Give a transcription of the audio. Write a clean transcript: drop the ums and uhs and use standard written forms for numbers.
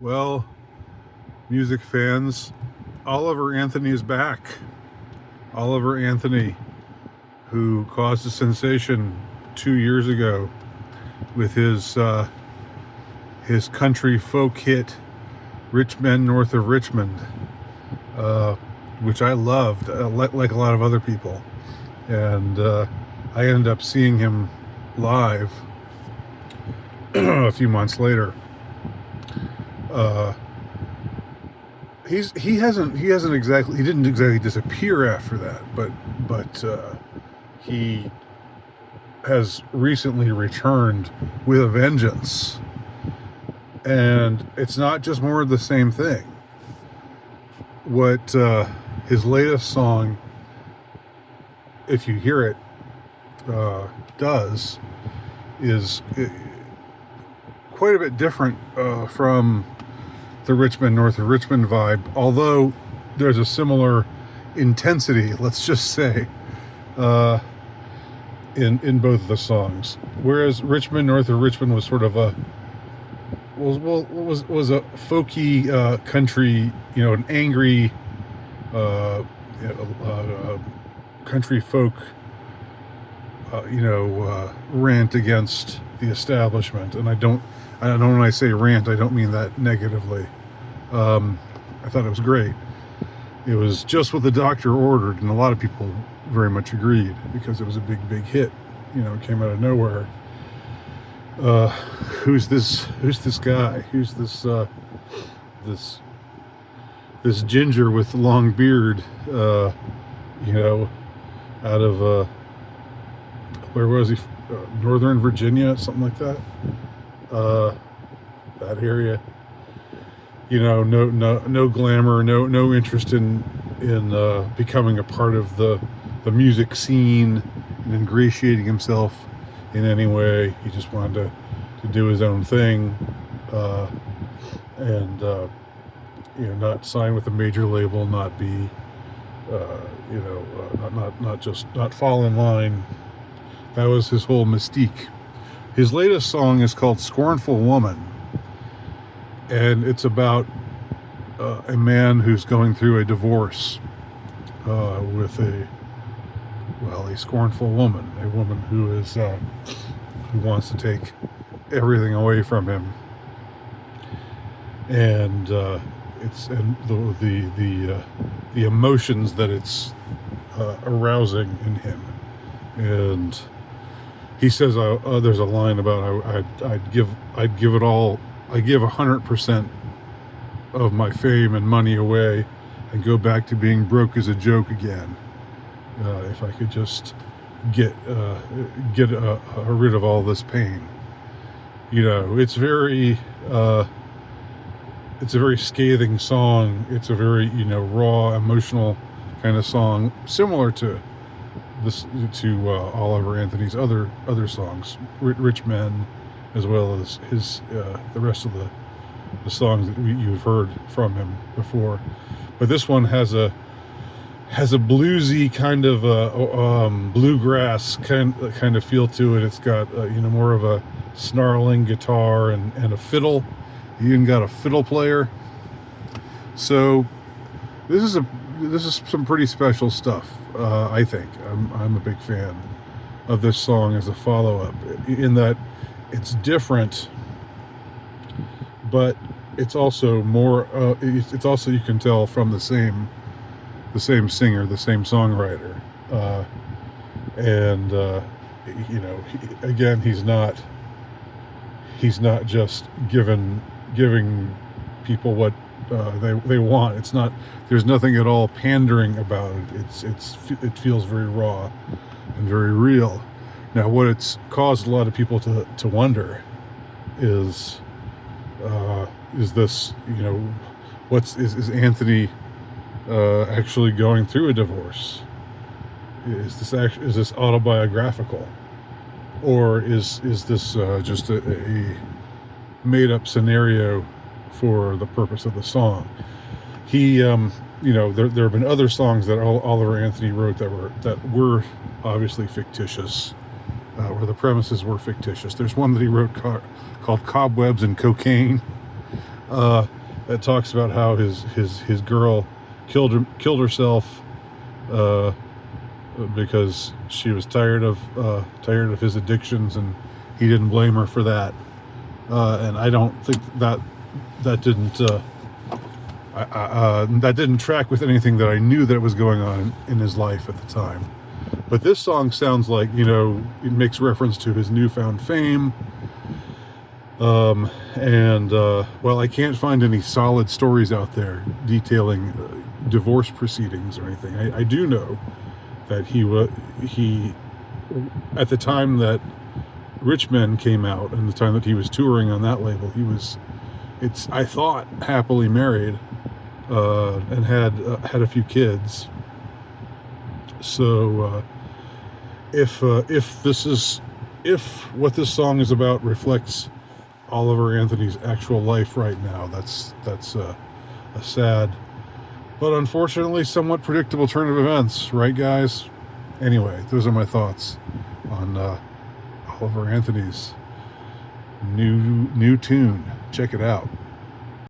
Well, music fans, Oliver Anthony is back. Oliver Anthony, who caused a sensation 2 years ago with his country folk hit "Rich Men North of Richmond," which I loved, like a lot of other people. And I ended up seeing him live a few months later. He didn't exactly disappear after that, but he has recently returned with a vengeance, and it's not just more of the same thing. What his latest song, if you hear it, does is quite a bit different from the Richmond North of Richmond vibe, although there's a similar intensity, let's just say, in both of the songs. Whereas Richmond North of Richmond was sort of a folky country, an angry country folk rant against the establishment. And I don't when I say rant, I don't mean that negatively. I thought it was great. It was just what the doctor ordered, and a lot of people very much agreed because it was a big hit. It came out of nowhere. Who's this guy? Who's this ginger with long beard? Out of where was he? Northern Virginia, something like that. That area. No glamour, no interest in becoming a part of the music scene and ingratiating himself in any way. He just wanted to do his own thing, and not sign with a major label, not be, not fall in line. That was his whole mystique. His latest song is called "Scornful Woman," and it's about a man who's going through a divorce with a scornful woman, a woman who wants to take everything away from him, and the emotions that it's arousing in him. And he says, there's a line about I'd give it all. I give 100% of my fame and money away and go back to being broke as a joke again. If I could just get rid of all this pain. It's a very scathing song. It's a very raw, emotional kind of song, similar to Oliver Anthony's other songs, Rich Men, as well as his the rest of the songs that you've heard from him before. But this one has a bluesy kind of bluegrass kind of feel to it. It's got more of a snarling guitar and a fiddle. He even got a fiddle player. So this is some pretty special stuff. I think I'm a big fan of this song as a follow-up, in that it's different, but it's also more. It's also, you can tell, from the same singer, the same songwriter, and again, he's not just giving people what they want. It's not. There's nothing at all pandering about it. It feels very raw and very real. Now, what it's caused a lot of people to wonder is this, is Anthony actually going through a divorce? Is this autobiographical, or is this just a made up scenario for the purpose of the song? He there have been other songs that Oliver Anthony wrote that were obviously fictitious, where the premises were fictitious. There's one that he wrote called "Cobwebs and Cocaine," that talks about how his girl killed herself because she was tired of his addictions, and he didn't blame her for that. And I don't think that didn't that didn't track with anything that I knew that was going on in his life at the time. But this song sounds like, it makes reference to his newfound fame. Well, I can't find any solid stories out there detailing divorce proceedings or anything. I do know that he at the time that Rich Men came out, and the time that he was touring on that label, I thought, happily married, and had a few kids. So if what this song is about reflects Oliver Anthony's actual life right now, that's a sad but unfortunately somewhat predictable turn of events, right, guys? Anyway, those are my thoughts on Oliver Anthony's new tune. Check it out.